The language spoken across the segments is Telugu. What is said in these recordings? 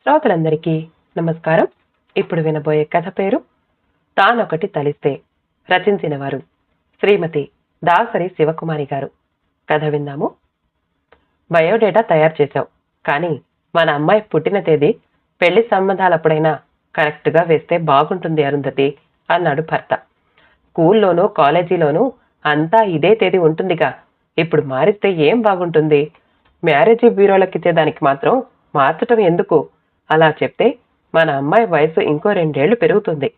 శ్రోతలందరికీ నమస్కారం. ఇప్పుడు వినబోయే కథ పేరు తానొకటి తలిస్తే. రచించిన వారు శ్రీమతి దాసరి శివకుమారి గారు. కథ విందాము. బయోడేటా తయారు చేశావు, కానీ మన అమ్మాయి పుట్టిన తేదీ పెళ్లి సంబంధాలప్పుడైనా కరెక్ట్గా వేస్తే బాగుంటుంది అరుంధతి అన్నాడు భర్త. స్కూల్లోనూ కాలేజీలోనూ అంతా ఇదే తేదీ ఉంటుందిగా, ఇప్పుడు మారిస్తే ఏం బాగుంటుంది? మ్యారేజీ బ్యూరోలకిచ్చే దానికి మాత్రం మార్చటం ఎందుకు? అలా చెప్తే మన అమ్మాయి వయసు ఇంకో 2 ఏళ్లు పెరుగుతుంది.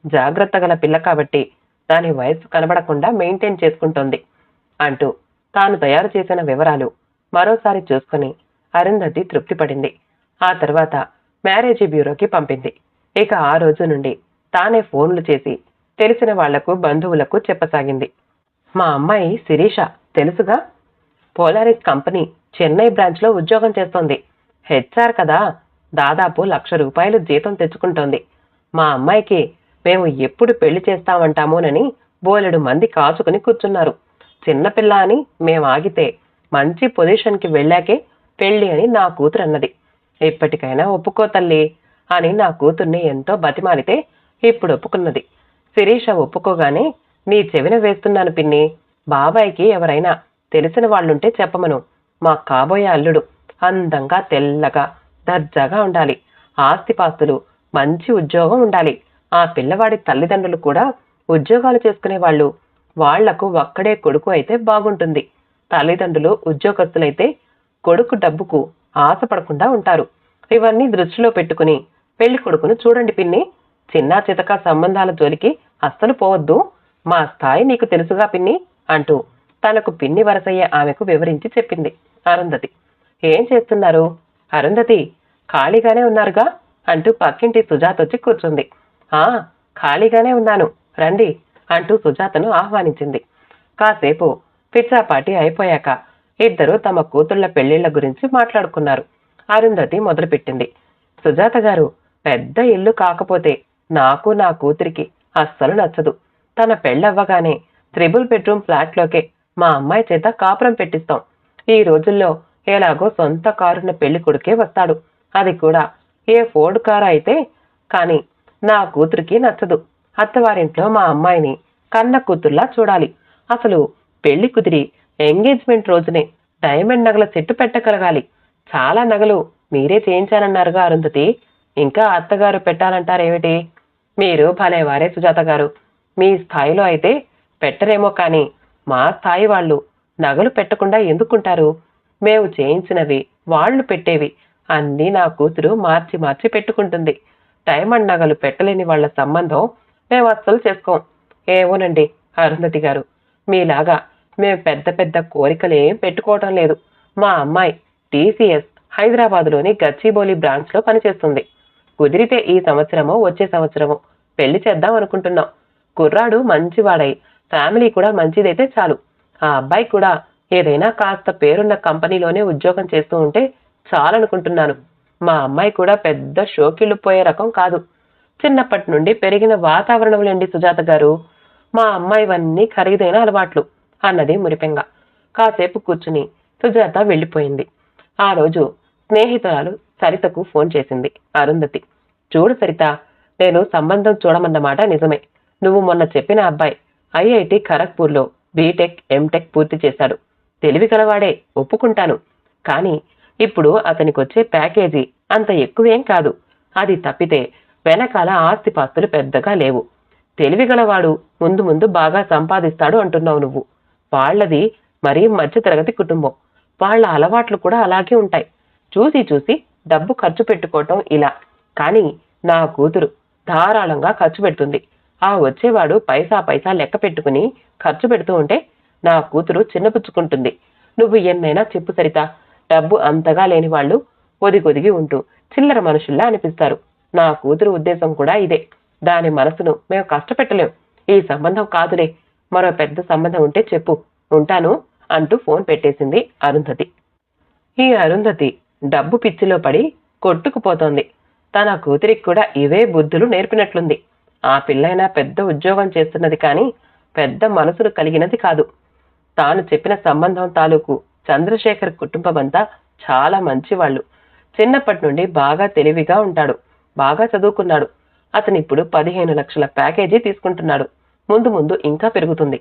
జాగ్రత్త గల పిల్ల కాబట్టి దాని వయసు కనబడకుండా మెయింటైన్ చేసుకుంటోంది అంటూ తాను తయారు చేసిన వివరాలు మరోసారి చూసుకుని అరుంధతి తృప్తిపడింది. ఆ తర్వాత మ్యారేజీ బ్యూరోకి పంపింది. ఇక ఆ రోజు నుండి తానే ఫోన్లు చేసి తెలిసిన వాళ్లకు, బంధువులకు చెప్పసాగింది. మా అమ్మాయి శిరీష తెలుసుగా, పోలారిస్ కంపెనీ చెన్నై బ్రాంచ్లో ఉద్యోగం చేస్తోంది. హెచ్ఆర్ కదా, దాదాపు ₹1,00,000 జీతం తెచ్చుకుంటోంది. మా అమ్మాయికి మేము ఎప్పుడు పెళ్లి చేస్తామంటామోనని బోలెడు మంది కాచుకుని కూర్చున్నారు. చిన్నపిల్ల అని మేం ఆగితే మంచి పొజిషన్కి వెళ్ళాకే పెళ్లి అని నా కూతురు అన్నది. ఇప్పటికైనా ఒప్పుకో తల్లి అని నా కూతుర్ని ఎంతో బతిమాలితే ఇప్పుడు ఒప్పుకున్నది. శిరీష ఒప్పుకోగానే నీ చెవిన వేస్తున్నాను పిన్ని. బాబాయికి ఎవరైనా తెలిసిన వాళ్ళుంటే చెప్పమను. మా కాబోయే అల్లుడు అందంగా, తెల్లగా, దర్జాగా ఉండాలి. ఆస్తిపాస్తులు, మంచి ఉద్యోగం ఉండాలి. ఆ పిల్లవాడి తల్లిదండ్రులు కూడా ఉద్యోగాలు చేసుకునే వాళ్ళు. వాళ్లకు ఒక్కడే కొడుకు అయితే బాగుంటుంది. తల్లిదండ్రులు ఉద్యోగస్తులైతే కొడుకు డబ్బుకు ఆశపడకుండా ఉంటారు. ఇవన్నీ దృష్టిలో పెట్టుకుని పెళ్లి కొడుకును చూడండి పిన్ని. చిన్నా చితక సంబంధాల జోలికి అస్సలు పోవద్దు. మా స్థాయి నీకు తెలుసుగా పిన్ని అంటూ తనకు పిన్ని వరసయ్యే ఆమెకు వివరించి చెప్పింది అరుంధతి. ఏం చేస్తున్నారు? అరుంధతి, ఖాళీగానే ఉన్నారుగా అంటూ పక్కింటి సుజాత వచ్చి కూర్చుంది. ఆ, ఖాళీగానే ఉన్నాను, రండి అంటూ సుజాతను ఆహ్వానించింది. కాసేపు పిచ్చాపాటి అయిపోయాక ఇద్దరు తమ కూతుళ్ల పెళ్లిళ్ల గురించి మాట్లాడుకున్నారు. అరుంధతి మొదలుపెట్టింది. సుజాత గారు, పెద్ద ఇల్లు కాకపోతే నాకు నా కూతురికి అస్సలు నచ్చదు. తన పెళ్ళవ్వగానే 3 బెడ్రూమ్ ఫ్లాట్లోకే మా అమ్మాయి చేత కాపురం పెట్టిస్తాం. ఈ రోజుల్లో ఎలాగో సొంత కారున్న పెళ్లి కొడుకే వస్తాడు, అది కూడా ఏ ఫోర్డ్ కారు అయితే. కానీ నా కూతురికి నచ్చదు. అత్తవారింట్లో మా అమ్మాయిని కన్న కూతుర్లా చూడాలి. అసలు పెళ్లి కుదిరి ఎంగేజ్మెంట్ రోజునే డైమండ్ నగల సెట్టు పెట్టగలగాలి. చాలా నగలు మీరే చేయించానన్నారుగా అరుంధతి, ఇంకా అత్తగారు పెట్టాలంటారేమిటి? మీరు భలేవారే సుజాత గారు. మీ స్థాయిలో అయితే పెట్టరేమో, కానీ మా స్థాయి వాళ్ళు నగలు పెట్టకుండా ఎందుకుంటారు? మేము చేయించినవి, వాళ్ళు పెట్టేవి అన్నీ నా కూతురు మార్చి మార్చి పెట్టుకుంటుంది. డైమండ్ నగలు పెట్టలేని వాళ్ల సంబంధం మేము అస్సలు చేసుకోం. ఏమోనండి అరుంధతి గారు, మీలాగా మేము పెద్ద పెద్ద కోరికలేం పెట్టుకోవటం లేదు. మా అమ్మాయి TCS హైదరాబాదులోని గచ్చిబౌలి బ్రాంచ్లో పనిచేస్తుంది. కుదిరితే ఈ సంవత్సరమో వచ్చే సంవత్సరమో పెళ్లి చేద్దాం అనుకుంటున్నాం. కుర్రాడు మంచివాడై ఫ్యామిలీ కూడా మంచిదైతే చాలు. ఆ అబ్బాయి కూడా ఏదైనా కాస్త పేరున్న కంపెనీలోనే ఉద్యోగం చేస్తూ ఉంటే చాలనుకుంటున్నాను. మా అమ్మాయి కూడా పెద్ద షోకిళ్ళు పోయే రకం కాదు. చిన్నప్పటి నుండి పెరిగిన వాతావరణంలేండి సుజాత గారు. మా అమ్మాయివన్నీ ఖరీదైన అలవాట్లు అన్నది మురిపెంగా. కాసేపు కూర్చుని సుజాత వెళ్ళిపోయింది. ఆ రోజు స్నేహితురాలు సరితకు ఫోన్ చేసింది అరుంధతి. చూడు సరిత, నేను సంబంధం చూడమన్నమాట నిజమే. నువ్వు మొన్న చెప్పిన అబ్బాయి IIT ఖరగ్పూర్లో బీటెక్, ఎంటెక్ పూర్తి చేశాడు. తెలివి గలవాడే, ఒప్పుకుంటాను. కానీ ఇప్పుడు అతనికొచ్చే ప్యాకేజీ అంత ఎక్కువేం కాదు. అది తప్పితే వెనకాల ఆస్తిపాస్తులు పెద్దగా లేవు. తెలివిగలవాడు ముందు ముందు బాగా సంపాదిస్తాడు అంటున్నావు నువ్వు. వాళ్లది మరీ మధ్యతరగతి కుటుంబం. వాళ్ల అలవాట్లు కూడా అలాగే ఉంటాయి. చూసి చూసి డబ్బు ఖర్చు పెట్టుకోవటం ఇలా. కానీ నా కూతురు ధారాళంగా ఖర్చు పెడుతుంది. ఆ వచ్చేవాడు పైసా పైసా లెక్క పెట్టుకుని ఖర్చు పెడుతూ ఉంటే నా కూతురు చిన్నపుచ్చుకుంటుంది. నువ్వు ఎన్నైనా చెప్పు సరిత, డబ్బు అంతగా లేని వాళ్ళు ఒదిగొదిగి ఉంటూ చిల్లర మనుషుల్లా అనిపిస్తారు. నా కూతురు ఉద్దేశం కూడా ఇదే. దాని మనసును మేము కష్టపెట్టలేం. ఈ సంబంధం కాదులే, మరో పెద్ద సంబంధం ఉంటే చెప్పు, ఉంటాను అంటూ ఫోన్ పెట్టేసింది అరుంధతి. ఈ అరుంధతి డబ్బు పిచ్చిలో పడి కొట్టుకుపోతోంది. తన కూతురికి కూడా ఇవే బుద్ధులు నేర్పినట్లుంది. ఆ పిల్లైనా పెద్ద ఉద్యోగం చేస్తున్నది, కానీ పెద్ద మనసులు కలిగినది కాదు. తాను చెప్పిన సంబంధం తాలూకు చంద్రశేఖర్ కుటుంబమంతా చాలా మంచివాళ్లు. చిన్నప్పటి నుండి బాగా తెలివిగా ఉంటాడు, బాగా చదువుకున్నాడు. అతను ఇప్పుడు 15 లక్షల ప్యాకేజీ తీసుకుంటున్నాడు. ముందు ముందు ఇంకా పెరుగుతుంది.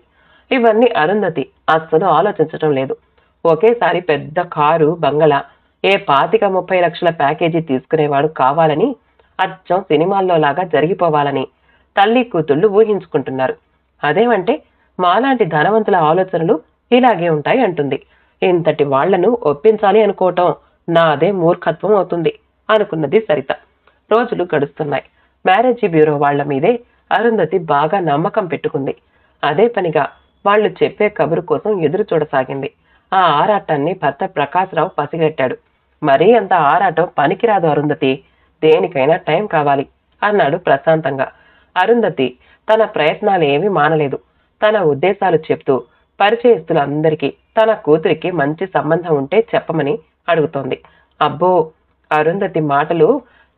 ఇవన్నీ అరుంధతి అస్సలు ఆలోచించటం లేదు. ఒకేసారి పెద్ద కారు, బంగళా, ఏ 25-30 లక్షల ప్యాకేజీ తీసుకునేవాడు కావాలని, అచ్చం సినిమాల్లో లాగా జరిగిపోవాలని తల్లి కూతుళ్ళు ఊహించుకుంటున్నారు. అదేమంటే మాలాంటి ధనవంతుల ఆలోచనలు ఇలాగే ఉంటాయి అంటుంది. ఇంతటి వాళ్లను ఒప్పించాలి అనుకోవటం నాదే మూర్ఖత్వం అవుతుంది అనుకున్నది సరిత. రోజులు గడుస్తున్నాయి. మ్యారేజీ బ్యూరో వాళ్ల మీదే అరుంధతి బాగా నమ్మకం పెట్టుకుంది. అదే పనిగా వాళ్లు చెప్పే కబురు కోసం ఎదురు చూడసాగింది. ఆ ఆరాటాన్ని భర్త ప్రకాశ్రావు పసిగట్టాడు. మరీ అంత ఆరాటం పనికిరాదు అరుంధతి, దేనికైనా టైం కావాలి అన్నాడు ప్రశాంతంగా. అరుంధతి తన ప్రయత్నాలు ఏమీ మానలేదు. తన ఉద్దేశాలు చెప్తూ పరిచయస్తులందరికీ తన కూతురికి మంచి సంబంధం ఉంటే చెప్పమని అడుగుతోంది. అబ్బో, అరుంధతి మాటలు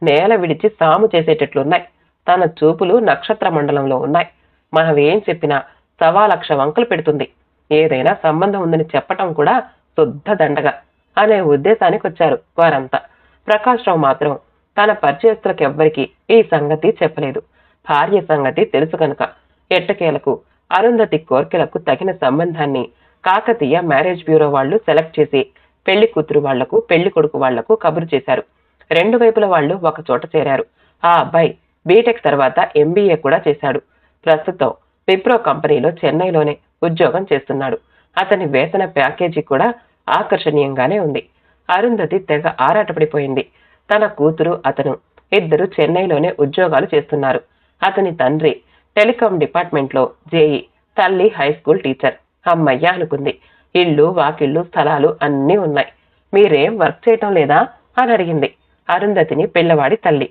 నేల విడిచి సాము చేసేటట్లున్నాయి. తన చూపులు నక్షత్ర మండలంలో ఉన్నాయి. మనం ఏం చెప్పినా 1,00,000 వంకలు పెడుతుంది. ఏదైనా సంబంధం ఉందని చెప్పటం కూడా శుద్ధ దండగా అనే ఉద్దేశానికి వచ్చారు వారంతా. ప్రకాశ్రావు మాత్రం తన పరిచయస్తులకెవ్వరికీ ఈ సంగతి చెప్పలేదు. భార్య సంగతి తెలుసు కనుక ఎట్టకేలకు అరుంధతి కోర్కెలకు తగిన సంబంధాన్ని కాకతీయ మ్యారేజ్ బ్యూరో వాళ్లు సెలెక్ట్ చేసి పెళ్లి కూతురు వాళ్లకు, పెళ్లి కొడుకు వాళ్లకు కబురు చేశారు. రెండు వైపుల వాళ్లు ఒక చోట చేరారు. ఆ అబ్బాయి బీటెక్ తర్వాత MBA కూడా చేశాడు. ప్రస్తుతం విప్రో కంపెనీలో చెన్నైలోనే ఉద్యోగం చేస్తున్నాడు. అతని వేతన ప్యాకేజీ కూడా ఆకర్షణీయంగానే ఉంది. అరుంధతి తెగ ఆరాటపడిపోయింది. తన కూతురు, అతను ఇద్దరు చెన్నైలోనే ఉద్యోగాలు చేస్తున్నారు. అతని తండ్రి టెలికాం డిపార్ట్మెంట్లో జేఈ, తల్లి హై స్కూల్ టీచర్. అమ్మయ్య అనుకుంది. ఇల్లు, వాకిళ్ళు, స్థలాలు అన్నీ ఉన్నాయి. మీరేం వర్క్ చేయటం లేదా అని అడిగింది అరుంధతిని పిల్లవాడి తల్లి.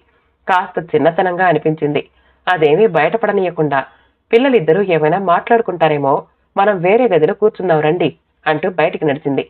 కాస్త చిన్నతనంగా అనిపించింది. అదేమీ బయటపడనీయకుండా, పిల్లలిద్దరూ ఏమైనా మాట్లాడుకుంటారేమో, మనం వేరే గదిలో కూర్చుందాం రండి అంటూ బయటికి నడిచింది.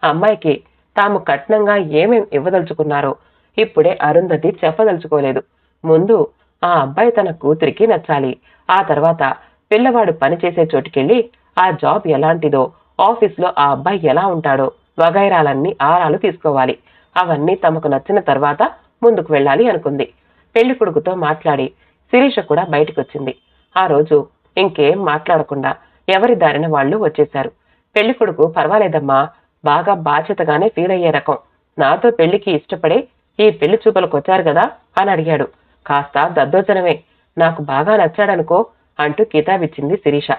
అమ్మాయికి తాము కట్నంగా ఏమేం ఇవ్వదలుచుకున్నారో ఇప్పుడే అరుంధతి చెప్పదలుచుకోలేదు. ముందు ఆ అబ్బాయి తన కూతురికి నచ్చాలి. ఆ తర్వాత పిల్లవాడు పనిచేసే చోటుకెళ్ళి ఆ జాబ్ ఎలాంటిదో, ఆఫీస్లో ఆ అబ్బాయి ఎలా ఉంటాడో వగైరాలన్నీ ఆరాలు తీసుకోవాలి. అవన్నీ తమకు నచ్చిన తర్వాత ముందుకు వెళ్ళాలి అనుకుంది. పెళ్లి కొడుకుతో మాట్లాడి శిరీష కూడా బయటకొచ్చింది. ఆ రోజు ఇంకేం మాట్లాడకుండా ఎవరి దారిన వాళ్ళు వచ్చేశారు. పెళ్లి కొడుకు పర్వాలేదమ్మా, బాగా బాధ్యతగానే ఫీల్ అయ్యే రకం. నాతో పెళ్లికి ఇష్టపడే ఈ పెళ్లి చూపులకు వచ్చారు కదా అని అడిగాడు. కాస్త దద్దోజనమే, నాకు బాగా నచ్చాడనుకో అంటూ కితాబిచ్చింది శిరీష.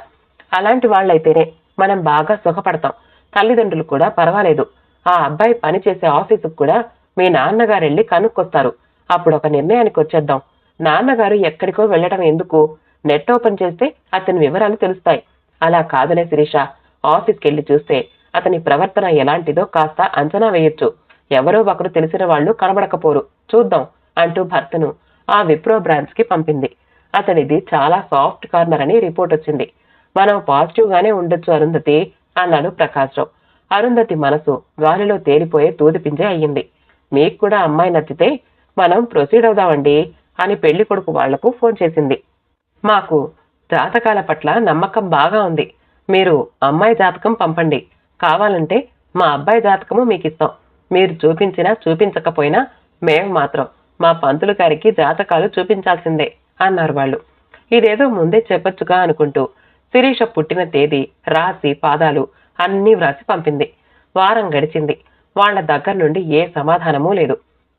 అలాంటి వాళ్ళైతేనే మనం బాగా సుఖపడతాం. తల్లిదండ్రులు కూడా పర్వాలేదు. ఆ అబ్బాయి పనిచేసే ఆఫీసుకు కూడా మీ నాన్నగారెళ్ళి కనుక్కొస్తారు. అప్పుడు ఒక నిర్ణయానికి వచ్చేద్దాం. నాన్నగారు ఎక్కడికో వెళ్ళటం ఎందుకు? నెట్ ఓపెన్ చేస్తే అతని వివరాలు తెలుస్తాయి. అలా కాదులే శిరీష, ఆఫీస్కెళ్ళి చూస్తే అతని ప్రవర్తన ఎలాంటిదో కాస్త అంచనా వేయొచ్చు. ఎవరో ఒకరు తెలిసిన వాళ్ళు కనబడకపోరు, చూద్దాం అంటూ భర్తను ఆ విప్రో బ్రాంచ్ కి పంపింది. అతనిది చాలా సాఫ్ట్ కార్నర్ అని రిపోర్ట్ వచ్చింది. మనం పాజిటివ్ గానే ఉండొచ్చు అరుంధతి అన్నాడు ప్రకాశ్రావు. అరుంధతి మనసు గాలిలో తేలిపోయే తూదిపింజే అయ్యింది. మీకు కూడా అమ్మాయి నచ్చితే మనం ప్రొసీడ్ అవుదామండి అని పెళ్లి కొడుకు వాళ్లకు ఫోన్ చేసింది. మాకు జాతకాల పట్ల నమ్మకం బాగా ఉంది. మీరు అమ్మాయి జాతకం పంపండి. కావాలంటే మా అబ్బాయి జాతకము మీకిస్తాం. మీరు చూపించినా చూపించకపోయినా మేము మాత్రం మా పంతులు గారికి జాతకాలు చూపించాల్సిందే అన్నారు వాళ్ళు. ఇదేదో ముందే చెప్పొచ్చుగా అనుకుంటూ శిరీష పుట్టిన తేదీ, రాశి, పాదాలు అన్నీ వ్రాసి పంపింది. వారం గడిచింది. వాళ్ల దగ్గర నుండి ఏ సమాధానమూ లేదు.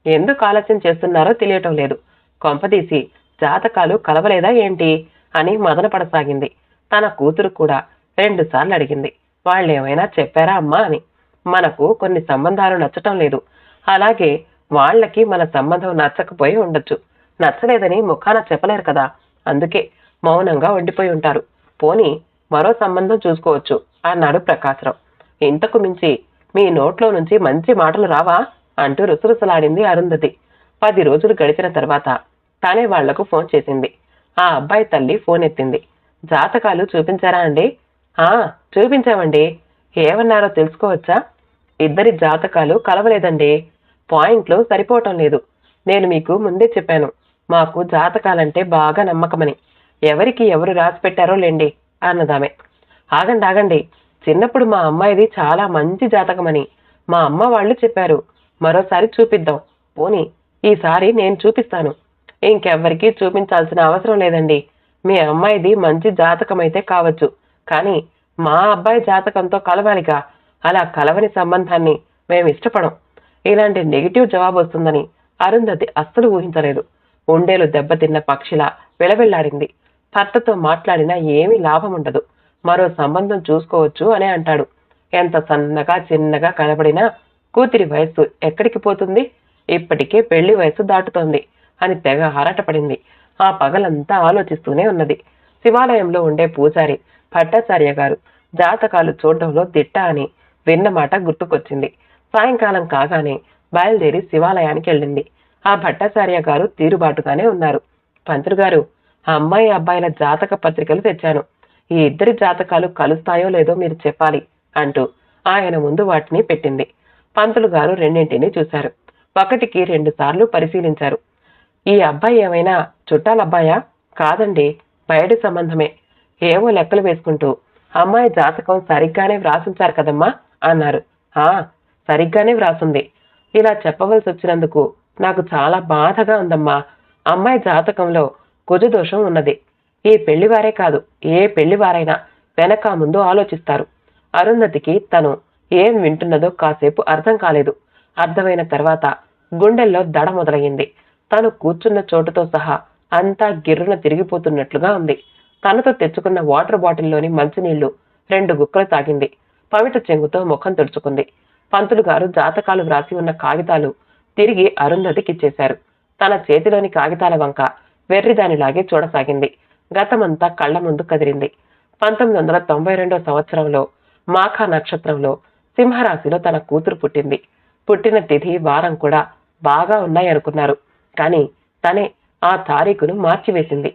ఎందుకు ఆలస్యం చేస్తున్నారో తెలియటం లేదు. కొంపదీసి జాతకాలు కలవలేదా ఏంటి అని మదనపడసాగింది. తన కూతురు కూడా 2 సార్లు అడిగింది, వాళ్ళేమైనా చెప్పారా అమ్మా అని. మనకు కొన్ని సంబంధాలు నచ్చటం లేదు, అలాగే వాళ్ళకి మన సంబంధం నచ్చకపోయి ఉండొచ్చు. నచ్చలేదని ముఖాన చెప్పలేరు కదా, అందుకే మౌనంగా ఉండిపోయి ఉంటారు. పోనీ మరో సంబంధం చూసుకోవచ్చు అన్నాడు ప్రకాశ్రావు. ఇంతకు మించి మీ నోట్లో నుంచి మంచి మాటలు రావా అంటూ రుసరుసలాడింది అరుంధతి. 10 రోజులు గడిచిన తర్వాత తానే వాళ్లకు ఫోన్ చేసింది. ఆ అబ్బాయి తల్లి ఫోన్ ఎత్తింది. జాతకాలు చూపించారా అండి? చూపించామండి. ఏమన్నారో తెలుసుకోవచ్చా? ఇద్దరి జాతకాలు కలవలేదండి. పాయింట్లు సరిపోవటం లేదు. నేను మీకు ముందే చెప్పాను, మాకు జాతకాలంటే బాగా నమ్మకమని. ఎవరికి ఎవరు రాసి పెట్టారో లేండి అన్నదామె. ఆగండి, చిన్నప్పుడు మా అమ్మాయిది చాలా మంచి జాతకమని మా అమ్మ వాళ్ళు చెప్పారు. మరోసారి చూపిద్దాం. పోనీ ఈసారి నేను చూపిస్తాను. ఇంకెవ్వరికీ చూపించాల్సిన అవసరం లేదండి. మీ అమ్మాయిది మంచి జాతకమైతే కావచ్చు, కానీ మా అబ్బాయి జాతకంతో కలవాలిగా. అలా కలవని సంబంధాన్ని మేము ఇష్టపడం. ఇలాంటి నెగిటివ్ జవాబు వస్తుందని అరుంధతి అస్సలు ఊహించలేదు. ఉండేలు దెబ్బతిన్న పక్షిలా విలవిల్లాడింది. భర్తతో మాట్లాడినా ఏమీ లాభం ఉండదు. మరో సంబంధం చూసుకోవచ్చు అనే అంటాడు. ఎంత సన్నగా చిన్నగా కనబడినా కూతురి వయస్సు ఎక్కడికి పోతుంది? ఇప్పటికే పెళ్లి వయస్సు దాటుతోంది అని తెగ ఆరాటపడింది. ఆ పగలంతా ఆలోచిస్తూనే ఉన్నది. శివాలయంలో ఉండే పూజారి భట్టాచార్య గారు జాతకాలు చూడడంలో దిట్ట అని విన్న మాట గుర్తుకొచ్చింది. సాయంకాలం కాగానే బయలుదేరి శివాలయానికి వెళ్ళింది. ఆ భట్టాచార్య గారు తీరుబాటుగానే ఉన్నారు. పంతులు గారు, ఆ అమ్మాయి అబ్బాయిల జాతక పత్రికలు తెచ్చాను. ఈ ఇద్దరి జాతకాలు కలుస్తాయో లేదో మీరు చెప్పాలి అంటూ ఆయన ముందు వాటిని పెట్టింది. పంతులు గారు రెండింటినీ చూశారు. ఒకటికి 2 సార్లు పరిశీలించారు. ఈ అబ్బాయి ఏమైనా చుట్టాలబ్బాయా? కాదండి, బయటి సంబంధమే. ఏవో లెక్కలు వేసుకుంటూ అమ్మాయి జాతకం సరిగ్గానే వ్రాసుంచారు కదమ్మా అన్నారు. ఆ, సరిగ్గానే వ్రాసుంది. ఇలా చెప్పవలసి వచ్చినందుకు నాకు చాలా బాధగా ఉందమ్మా. అమ్మాయి జాతకంలో కుజదోషం ఉన్నది. ఈ పెళ్లివారే కాదు, ఏ పెళ్లివారైనా వెనక ముందు ఆలోచిస్తారు. అరుంధతికి తను ఏం వింటున్నదో కాసేపు అర్థం కాలేదు. అర్థమైన తర్వాత గుండెల్లో దడ మొదలయ్యింది. తను కూర్చున్న చోటుతో సహా అంతా గిర్రున తిరిగిపోతున్నట్లుగా ఉంది. తనతో తెచ్చుకున్న వాటర్ బాటిల్లోని మంచినీళ్లు 2 గుక్కలు తాగింది. పవిట చెంగుతో ముఖం తుడుచుకుంది. పంతులు గారు జాతకాలు వ్రాసి ఉన్న కాగితాలు తిరిగి అరుంధతికిచ్చేశారు. తన చేతిలోని కాగితాల వంక వెర్రిదానిలాగే చూడసాగింది. గతమంతా కళ్ల ముందు కదిరింది. 1992 సంవత్సరంలో మాఘ నక్షత్రంలో సింహరాశిలో తన కూతురు పుట్టింది. పుట్టిన తిథి వారం కూడా బాగా ఉన్నాయనుకున్నారు. కానీ తనే ఆ తారీఖును మార్చివేసింది.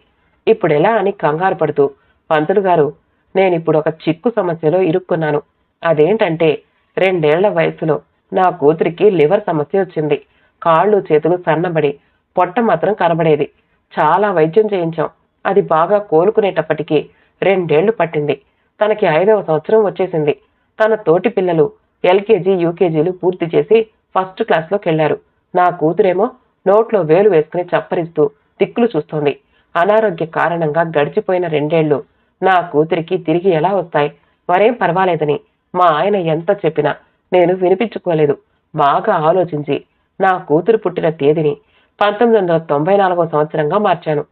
ఇప్పుడెలా అని కంగారు పడుతూ, పంతులు గారు, నేనిప్పుడు ఒక చిక్కు సమస్యలో ఇరుక్కున్నాను. అదేంటంటే 2 ఏళ్ల వయసులో నా కూతురికి లివర్ సమస్య వచ్చింది. కాళ్ళు చేతులు సన్నబడి పొట్ట మాత్రం కనబడేది. చాలా వైద్యం చేయించాం. అది బాగా కోలుకునేటప్పటికీ 2 ఏళ్లు పట్టింది. తనకి 5వ సంవత్సరం వచ్చేసింది. తన తోటి పిల్లలు ఎల్కేజీ యూకేజీలు పూర్తి చేసి ఫస్ట్ క్లాస్లోకి వెళ్లారు. నా కూతురేమో నోట్లో వేలు వేసుకుని చప్పరిస్తూ దిక్కులు చూస్తోంది. అనారోగ్య కారణంగా గడిచిపోయిన 2 ఏళ్లు నా కూతురికి తిరిగి ఎలా వస్తాయి? మరేం పర్వాలేదని మా ఆయన ఎంత చెప్పినా నేను వినిపించుకోలేదు. బాగా ఆలోచించి నా కూతురు పుట్టిన తేదీని 1994వ సంవత్సరంగా మార్చాను.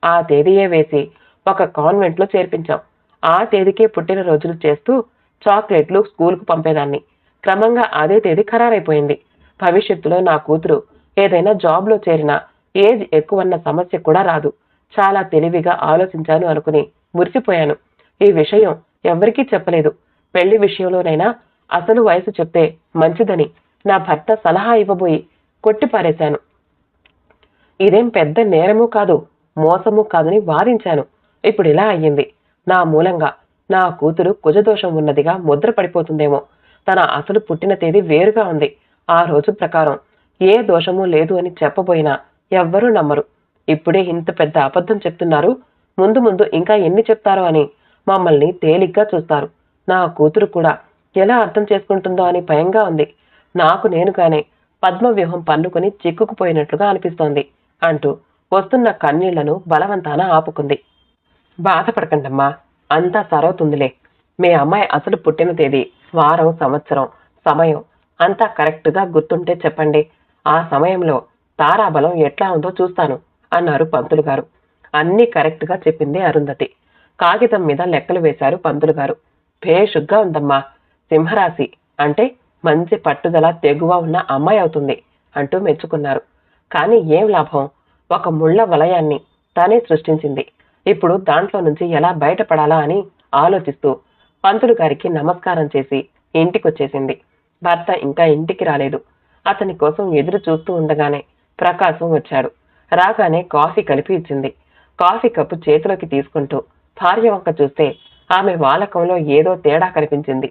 ఆ తేదీయే వేసి ఒక కాన్వెంట్లో చేర్పించాం. ఆ తేదీకే పుట్టిన రోజులు చేస్తూ చాక్లెట్లు స్కూల్కు పంపేదాన్ని. క్రమంగా అదే తేదీ ఖరారైపోయింది. భవిష్యత్తులో నా కూతురు ఏదైనా జాబ్లో చేరినా ఏజ్ ఎక్కువన్న సమస్య కూడా రాదు. చాలా తెలివిగా ఆలోచించాను అనుకుని మురిసిపోయాను. ఈ విషయం ఎవరికీ చెప్పలేదు. పెళ్లి విషయంలోనైనా అసలు వయసు చెప్తే మంచిదని నా భర్త సలహా ఇవ్వబోయి కొట్టిపారేశాను. ఇదేం పెద్ద నేరము కాదు, మోసము కాదని వాదించాను. ఇప్పుడు ఇలా అయ్యింది. నా మూలంగా నా కూతురు కుజదోషం ఉన్నదిగా ముద్ర పడిపోతుందేమో. తన అసలు పుట్టిన తేదీ వేరుగా ఉంది. ఆ రోజు ప్రకారం ఏ దోషము లేదు అని చెప్పబోయినా ఎవ్వరూ నమ్మరు. ఇప్పుడే ఇంత పెద్ద అబద్ధం చెప్తున్నారు, ముందు ముందు ఇంకా ఎన్ని చెప్తారో అని మమ్మల్ని తేలిగ్గా చూస్తారు. నా కూతురు కూడా ఎలా అర్థం చేసుకుంటుందో అని భయంగా ఉంది. నాకు నేనుగానే పద్మవ్యూహం పన్నుకుని చిక్కుకుపోయినట్లుగా అనిపిస్తోంది అంటూ వస్తున్న కన్నీళ్లను బలవంతాన ఆపుకుంది. బాధపడకండమ్మా, అంతా సరవుతుందిలే. మీ అమ్మాయి అసలు పుట్టిన తేదీ, వారం, సంవత్సరం, సమయం అంతా కరెక్ట్గా గుర్తుంటే చెప్పండి. ఆ సమయంలో తారాబలం ఎట్లా ఉందో చూస్తాను అన్నారు పంతులు గారు. అన్నీ కరెక్ట్గా చెప్పింది అరుంధతి. కాగితం మీద లెక్కలు వేశారు పంతులు గారు. భేషుగ్గా ఉందమ్మా. సింహరాశి అంటే మంచి పట్టుదల తెగువ ఉన్న అమ్మాయి అవుతుంది అంటూ మెచ్చుకున్నారు. కానీ ఏం లాభం? ఒక ముళ్ళ వలయాన్ని తానే సృష్టించింది. ఇప్పుడు దాంట్లో నుంచి ఎలా బయటపడాలా అని ఆలోచిస్తూ పంతులు గారికి నమస్కారం చేసి ఇంటికొచ్చేసింది. భర్త ఇంకా ఇంటికి రాలేదు. అతని కోసం ఎదురు చూస్తూ ఉండగానే ప్రకాశం వచ్చాడు. రాగానే కాఫీ కలిపి ఇచ్చింది. కాఫీ కప్పు చేతిలోకి తీసుకుంటూ భార్య వంక చూస్తే ఆమె వాలకంలో ఏదో తేడా కనిపించింది.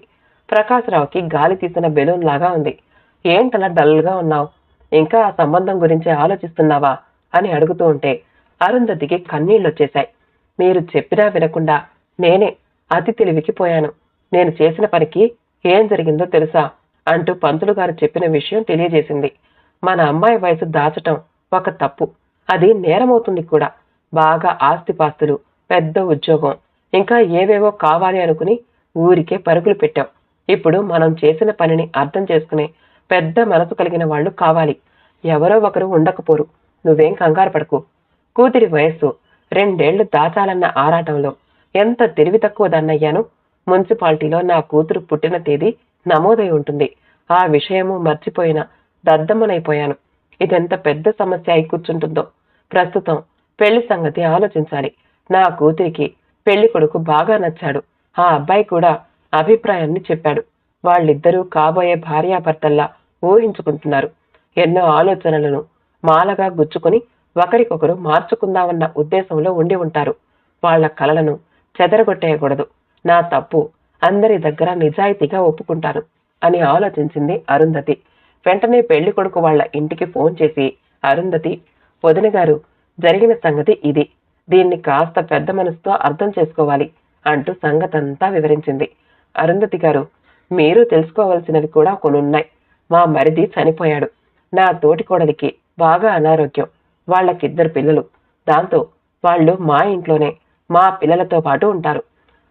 ప్రకాశరావుకి గాలి తీసిన బెలూన్ లాగా ఉంది. ఏంటలా డల్గా ఉన్నావు? ఇంకా ఆ సంబంధం గురించి ఆలోచిస్తున్నావా అని అడుగుతూ ఉంటే అరుంధతికి కన్నీళ్లొచ్చేశాయి. మీరు చెప్పినా వినకుండా నేనే అతి తెలివికి పోయాను. నేను చేసిన పనికి ఏం జరిగిందో తెలుసా అంటూ పంతులు గారు చెప్పిన విషయం తెలియజేసింది. మన అమ్మాయి వయసు దాచటం ఒక తప్పు. అది నేరమవుతుంది కూడా. బాగా ఆస్తిపాస్తులు, పెద్ద ఉద్యోగం, ఇంకా ఏవేవో కావాలి అనుకుని ఊరికే పరుగులు పెట్టాం. ఇప్పుడు మనం చేసిన పనిని అర్థం చేసుకునే పెద్ద మనసు కలిగిన వాళ్ళు కావాలి. ఎవరో ఒకరు ఉండకపోరు. నువ్వేం కంగారు పడకు. కూతురి వయస్సు 2 ఏళ్లు దాచాలన్న ఆరాటంలో ఎంత తెలివి తక్కువ దన్నయ్యాను. మున్సిపాలిటీలో నా కూతురు పుట్టిన తేదీ నమోదై ఉంటుంది. ఆ విషయము మర్చిపోయిన దద్దమ్మనైపోయాను. ఇదెంత పెద్ద సమస్య అయి కూర్చుంటుందో. ప్రస్తుతం పెళ్లి సంగతి ఆలోచించాలి. నా కూతురికి పెళ్లి కొడుకు బాగా నచ్చాడు. ఆ అబ్బాయి కూడా అభిప్రాయాన్ని చెప్పాడు. వాళ్ళిద్దరూ కాబోయే భార్యాభర్తల్లా ఊహించుకుంటున్నారు. ఎన్నో ఆలోచనలను మాలగా గుచ్చుకొని ఒకరికొకరు మార్చుకుందామన్న ఉద్దేశంలో ఉండి ఉంటారు. వాళ్ల కలలను చెదరగొట్టేయకూడదు. నా తప్పు అందరి దగ్గర నిజాయితీగా ఒప్పుకుంటాను అని ఆలోచించింది అరుంధతి. వెంటనే పెళ్లి కొడుకు వాళ్ల ఇంటికి ఫోన్ చేసి, అరుంధతి, వదిన గారు, జరిగిన సంగతి ఇది. దీన్ని కాస్త పెద్ద మనసుతో అర్థం చేసుకోవాలి అంటూ సంగతంతా వివరించింది. అరుంధతి గారు, మీరు తెలుసుకోవలసినవి కూడా కొనున్నాయి. మా మరిది చనిపోయాడు. నా తోటి కోడలికి బాగా అనారోగ్యం. వాళ్ళకిద్దరు పిల్లలు. దాంతో వాళ్ళు మా ఇంట్లోనే మా పిల్లలతో పాటు ఉంటారు.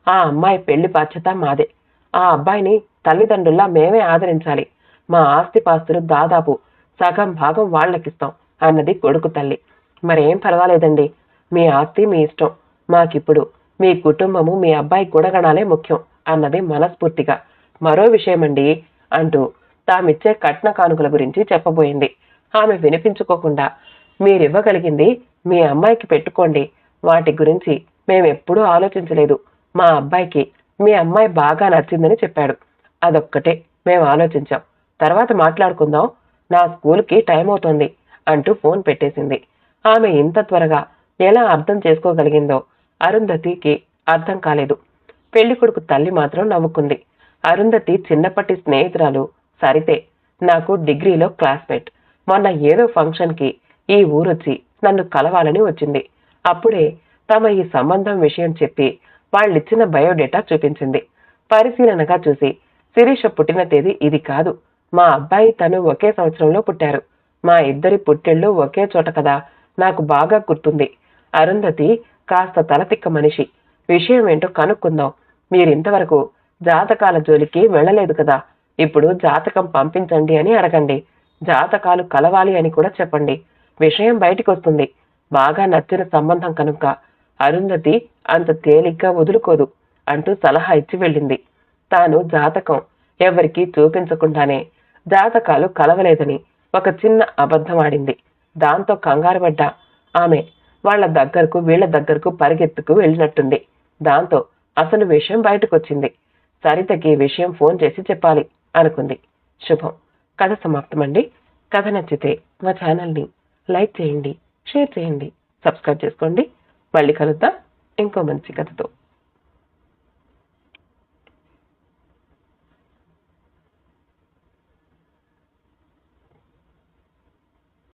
ఆ అమ్మాయి పెళ్లి బాధ్యత మాదే. ఆ అబ్బాయిని తల్లిదండ్రుల్లా మేమే ఆదరించాలి. మా ఆస్తిపాస్తులు దాదాపు సగం భాగం వాళ్ళకిస్తాం అన్నది కొడుకు తల్లి. మరేం పర్వాలేదండి, మీ ఆస్తి మీ ఇష్టం. మాకిప్పుడు మీ కుటుంబము, మీ అబ్బాయి గుణగణాలే ముఖ్యం అన్నది మనస్ఫూర్తిగా. మరో విషయమండి అంటూ తామిచ్చే కట్న కానుకల గురించి చెప్పబోయింది. ఆమె వినిపించుకోకుండా, మీరివ్వగలిగింది మీ అమ్మాయికి పెట్టుకోండి. వాటి గురించి మేమెప్పుడూ ఆలోచించలేదు. మా అబ్బాయికి మీ అమ్మాయి బాగా నచ్చిందని చెప్పాడు. అదొక్కటే మేము ఆలోచించాం. తర్వాత మాట్లాడుకుందాం. నా స్కూల్కి టైం అవుతోంది అంటూ ఫోన్ పెట్టేసింది. ఆమె ఇంత త్వరగా ఎలా అర్థం చేసుకోగలిగిందో అరుంధతికి అర్థం కాలేదు. పెళ్లి కొడుకు తల్లి మాత్రం నవ్వుకుంది. అరుంధతి చిన్నప్పటి స్నేహితురాలు సరితే. నాకు డిగ్రీలో క్లాస్మేట్. మొన్న ఏదో ఫంక్షన్కి ఈ ఊరొచ్చి నన్ను కలవాలని వచ్చింది. అప్పుడే తమ ఈ సంబంధం విషయం చెప్పి వాళ్ళిచ్చిన బయోడేటా చూపించింది. పరిశీలనగా చూసి, శిరీష పుట్టిన తేదీ ఇది కాదు. మా అబ్బాయి తను ఒకే సంవత్సరంలో పుట్టారు. మా ఇద్దరి పుట్టెళ్ళు ఒకే చోట కదా. నాకు బాగా గుర్తుంది. అరుంధతి కాస్త తలతిక్క మనిషి. విషయం ఏంటో కనుక్కుందాం. మీరింతవరకు జాతకాల జోలికి వెళ్ళలేదు కదా. ఇప్పుడు జాతకం పంపించండి అని అడగండి. జాతకాలు కలవాలి అని కూడా చెప్పండి. విషయం బయటికొస్తుంది. బాగా నచ్చిన సంబంధం కనుక అరుంధతి అంత తేలిగ్గా వదులుకోదు అంటూ సలహా ఇచ్చి వెళ్ళింది. తాను జాతకం ఎవరికీ చూపించకుండానే జాతకాలు కలవలేదని ఒక చిన్న అబద్ధం ఆడింది. దాంతో కంగారుపడ్డ ఆమె వీళ్ళ దగ్గరకు పరిగెత్తుకు వెళ్ళినట్టుంది. దాంతో అసలు విషయం బయటకొచ్చింది. సరితకి విషయం ఫోన్ చేసి చెప్పాలి అనుకుంది. శుభం. కథ సమాప్తమండి. కథ నచ్చితే మా ఛానల్ని లైక్ చేయండి, షేర్ చేయండి, సబ్స్క్రైబ్ చేసుకోండి. మళ్ళీ కలుద్దాం ఇంకో మంచి కథతో.